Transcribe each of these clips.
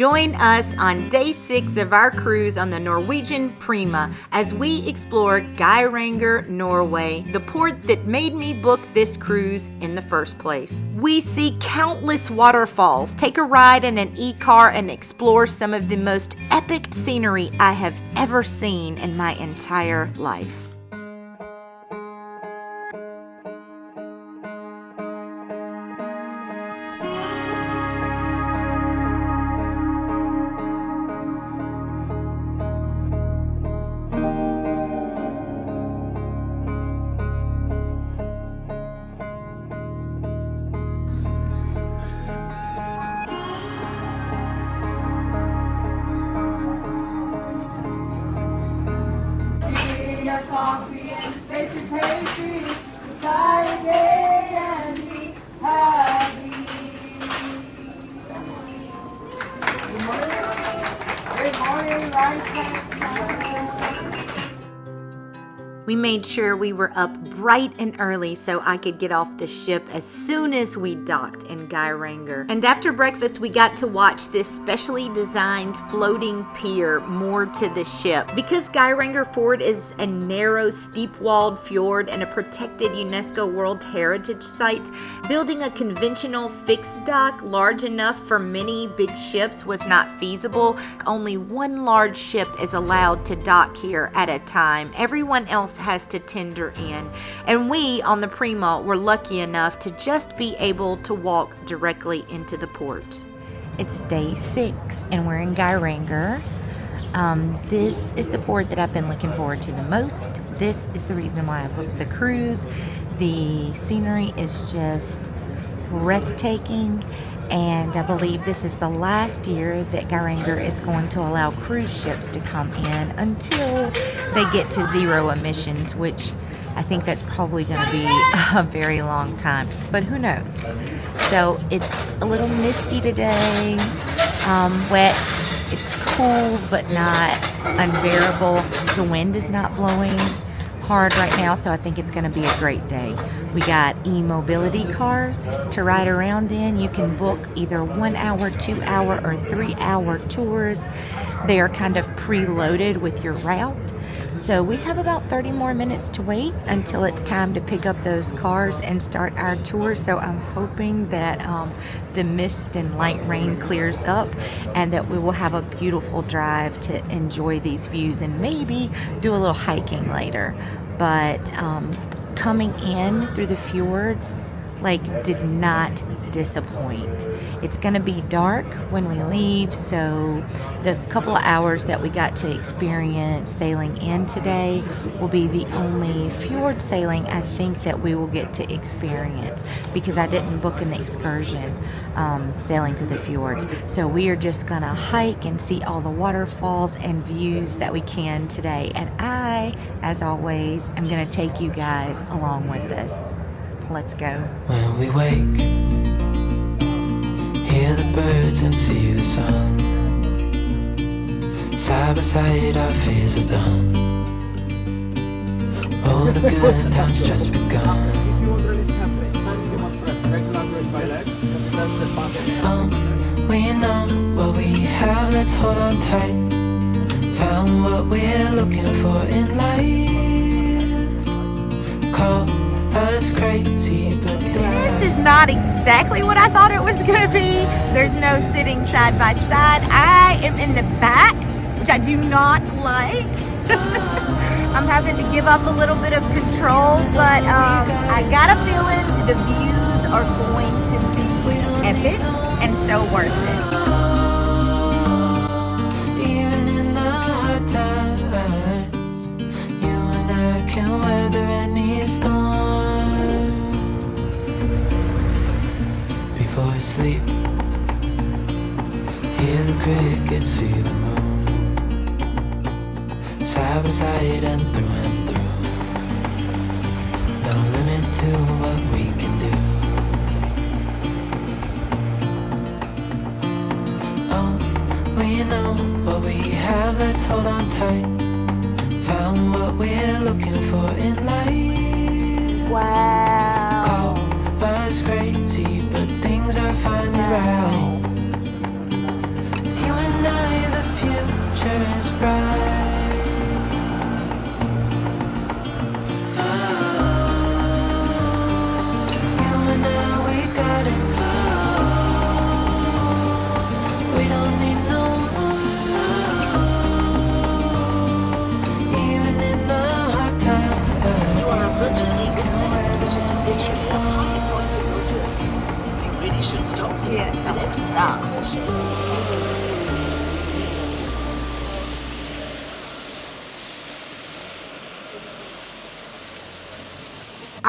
Join us on day 6 of our cruise on the Norwegian Prima as we explore Geiranger, Norway, the port that made me book this cruise in the first place. We see countless waterfalls, take a ride in an e-car, and explore some of the most epic scenery I have ever seen in my entire life. Coffee and bacon pastry, Friday and be happy. Good morning, right? We made sure we were up bright and early so I could get off the ship as soon as we docked in Geiranger. And after breakfast, we got to watch this specially designed floating pier moored to the ship. Because Geiranger Fjord is a narrow, steep-walled fjord and a protected UNESCO World Heritage Site, building a conventional fixed dock large enough for many big ships was not feasible. Only one large ship is allowed to dock here at a time. Everyone else has to tender in, and we on the Prima were lucky enough to just be able to walk directly into the port. It's day 6 and we're in Geiranger. This is the port that I've been looking forward to the most. This is the reason why I booked the cruise. The scenery is just breathtaking, and I believe this is the last year that Geiranger is going to allow cruise ships to come in until they get to zero emissions, which I think that's probably going to be a very long time, but who knows. So it's a little misty today, wet. It's cool, but not unbearable. The wind is not blowing hard right now, so I think it's going to be a great day. We got e-mobility cars to ride around in. You can book either 1 hour, 2 hour, or 3 hour tours. They are kind of preloaded with your route. So we have about 30 more minutes to wait until it's time to pick up those cars and start our tour. So I'm hoping that the mist and light rain clears up and that we will have a beautiful drive to enjoy these views and maybe do a little hiking later. But coming in through the fjords did not disappoint. It's going to be dark when we leave, so the couple of hours that we got to experience sailing in today will be the only fjord sailing I think that we will get to experience, because I didn't book an excursion sailing through the fjords. So we are just going to hike and see all the waterfalls and views that we can today, and I, as always, am going to take you guys along with us. Let's go. When we wake, hear the birds and see the sun. Side by side our fears are done. All the good times just begun. We know what we have, let's hold on tight. Found what we're looking for in life. Call us crazy, but this is not exactly what I thought it was going to be. There's no sitting side by side. I am in the back, which I do not like. I'm having to give up a little bit of control, but I got a feeling the views are going to be epic and so worth it. even in the hard times, you and I can weather any storm. Before I sleep, hear the crickets, see the moon, side by side and through. No limit to what we can do. Oh, we know what we have, let's hold on tight. Found what we're looking for in life. Wow. Call us crazy, but things are finally right. With you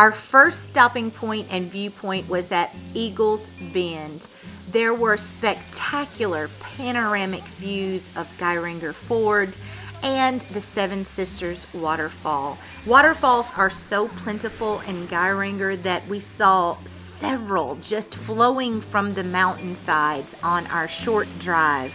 Our first stopping point and viewpoint was at Eagles Bend. There were spectacular panoramic views of Geiranger Fjord and the Seven Sisters Waterfall. Waterfalls are so plentiful in Geiranger that we saw several just flowing from the mountainsides on our short drive.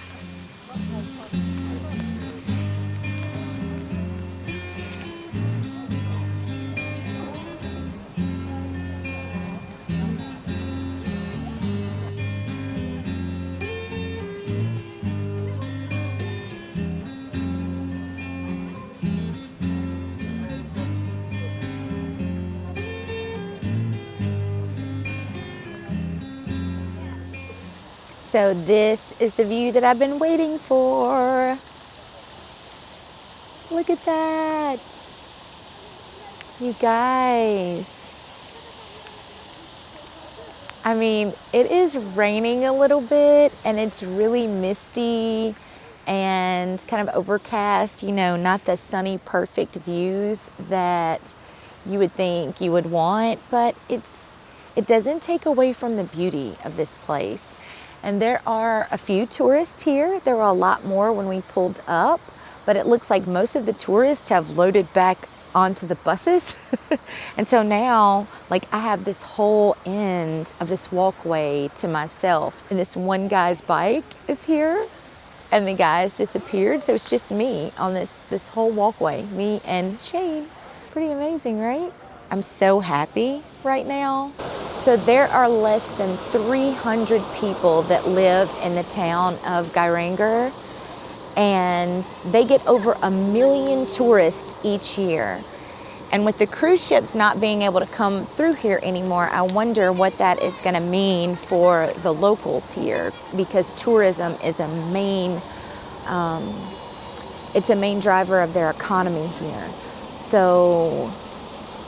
So this is the view that I've been waiting for. Look at that. You guys. I mean, it is raining a little bit and it's really misty and kind of overcast, you know, not the sunny, perfect views that you would think you would want, but it doesn't take away from the beauty of this place. And there are a few tourists here. There were a lot more when we pulled up, but it looks like most of the tourists have loaded back onto the buses. And so now, like, I have this whole end of this walkway to myself, and this one guy's bike is here and the guy's disappeared. So it's just me on this whole walkway, me and Shane. Pretty amazing, right? I'm so happy right now. So there are less than 300 people that live in the town of Geiranger, and they get over 1 million tourists each year. And with the cruise ships not being able to come through here anymore, I wonder what that is going to mean for the locals here, because tourism is a main driver of their economy here. So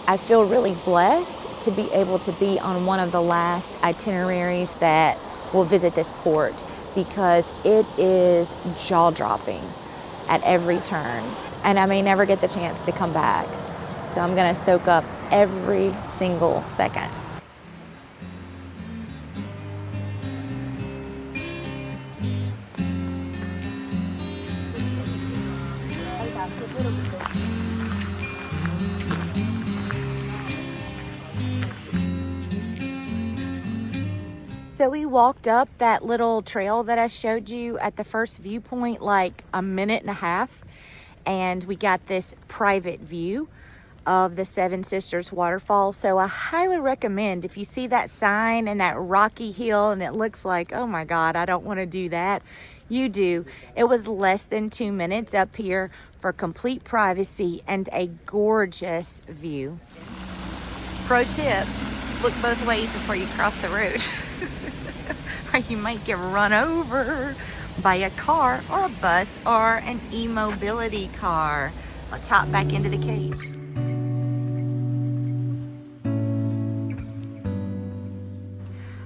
I feel really blessed to be able to be on one of the last itineraries that will visit this port, because it is jaw-dropping at every turn, and I may never get the chance to come back. So I'm gonna soak up every single second. So we walked up that little trail that I showed you at the first viewpoint like a minute and a half, and we got this private view of the Seven Sisters Waterfall. So I highly recommend, if you see that sign and that rocky hill and it looks like, oh my God, I don't want to do that, you do. It was less than 2 minutes up here for complete privacy and a gorgeous view. Pro tip, look both ways before you cross the road. Or you might get run over by a car or a bus or an e-mobility car. Let's hop back into the cage.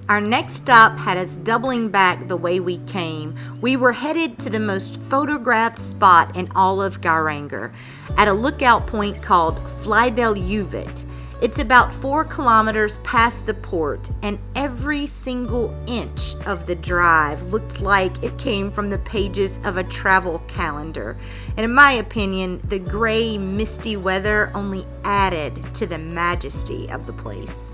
Our next stop had us doubling back the way we came. We were headed to the most photographed spot in all of Geiranger, at a lookout point called Flydalsjuvet. It's about 4 kilometers past the port, and every single inch of the drive looked like it came from the pages of a travel calendar. And in my opinion, the gray, misty weather only added to the majesty of the place.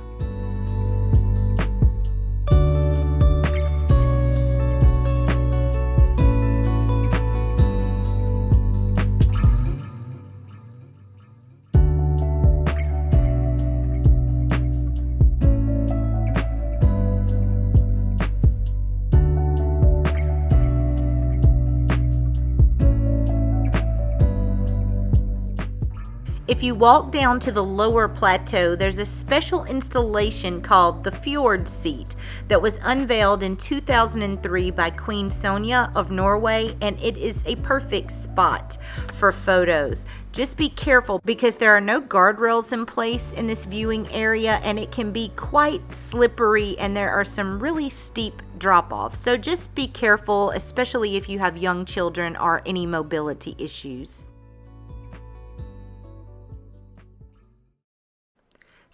If you walk down to the lower plateau, there's a special installation called the Fjord seat that was unveiled in 2003 by Queen Sonja of Norway, and it is a perfect spot for photos. Just be careful because there are no guardrails in place in this viewing area, and it can be quite slippery, and there are some really steep drop-offs. So just be careful, especially if you have young children or any mobility issues.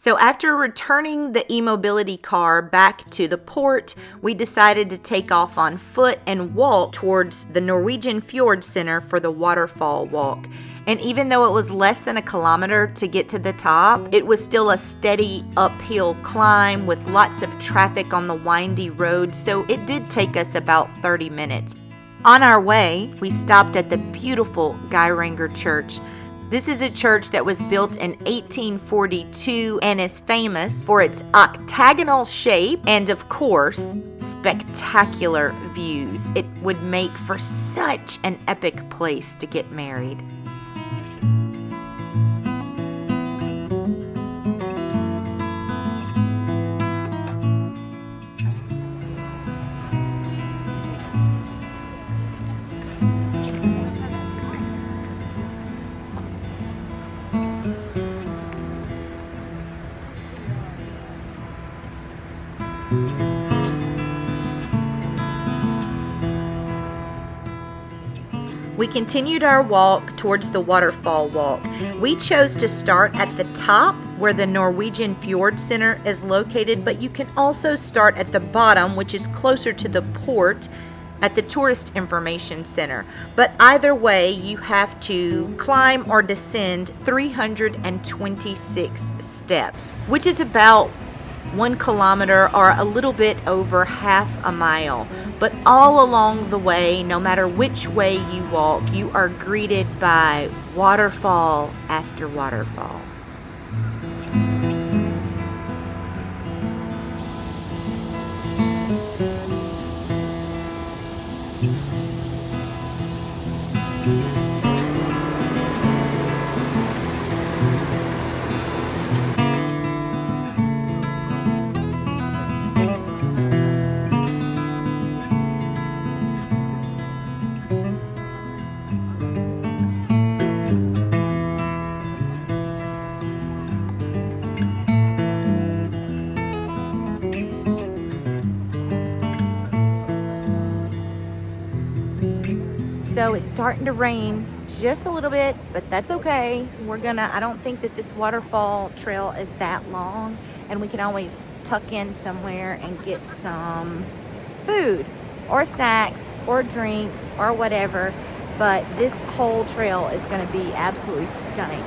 So after returning the e-mobility car back to the port, we decided to take off on foot and walk towards the Norwegian Fjord Center for the Waterfall walk. And even though it was less than a kilometer to get to the top, it was still a steady uphill climb with lots of traffic on the windy road, so it did take us about 30 minutes. On our way, we stopped at the beautiful Geiranger church. This is a church that was built in 1842 and is famous for its octagonal shape and, of course, spectacular views. It would make for such an epic place to get married. We continued our walk towards the waterfall walk. We chose to start at the top where the Norwegian Fjord Center is located, but you can also start at the bottom, which is closer to the port, at the Tourist Information Center. But either way, you have to climb or descend 326 steps, which is about 1 kilometer or a little bit over half a mile. But all along the way, no matter which way you walk, you are greeted by waterfall after waterfall. So it's starting to rain just a little bit, but that's okay. I don't think that this waterfall trail is that long, and we can always tuck in somewhere and get some food or snacks or drinks or whatever. But this whole trail is going to be absolutely stunning.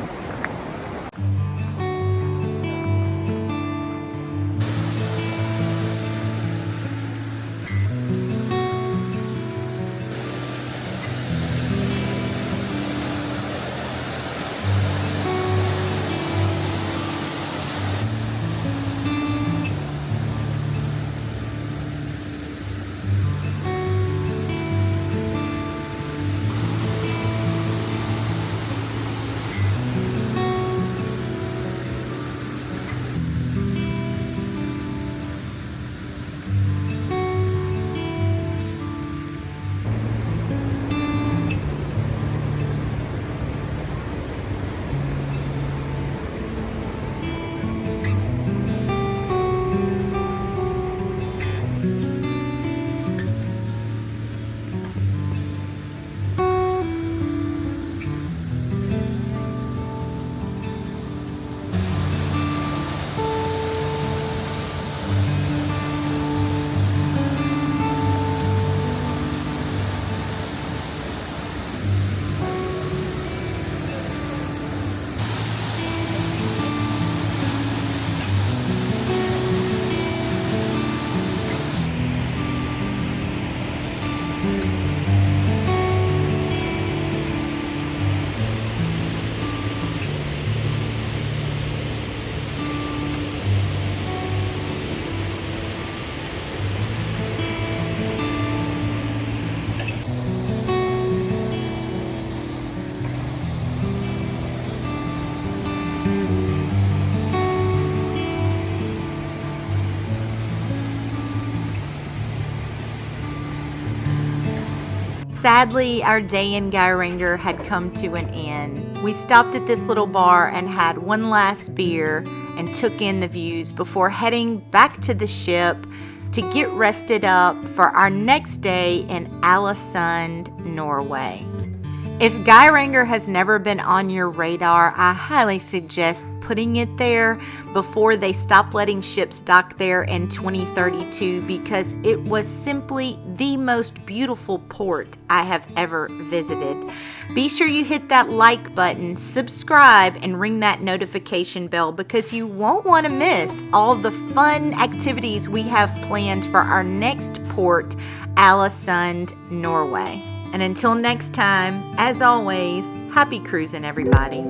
Sadly, our day in Geiranger had come to an end. We stopped at this little bar and had one last beer and took in the views before heading back to the ship to get rested up for our next day in Alesund, Norway. If Geiranger has never been on your radar, I highly suggest putting it there before they stopped letting ships dock there in 2032 because it was simply the most beautiful port I have ever visited. Be sure you hit that like button, subscribe, and ring that notification bell because you won't want to miss all the fun activities we have planned for our next port, Alesund, Norway. And until next time, as always, happy cruising, everybody.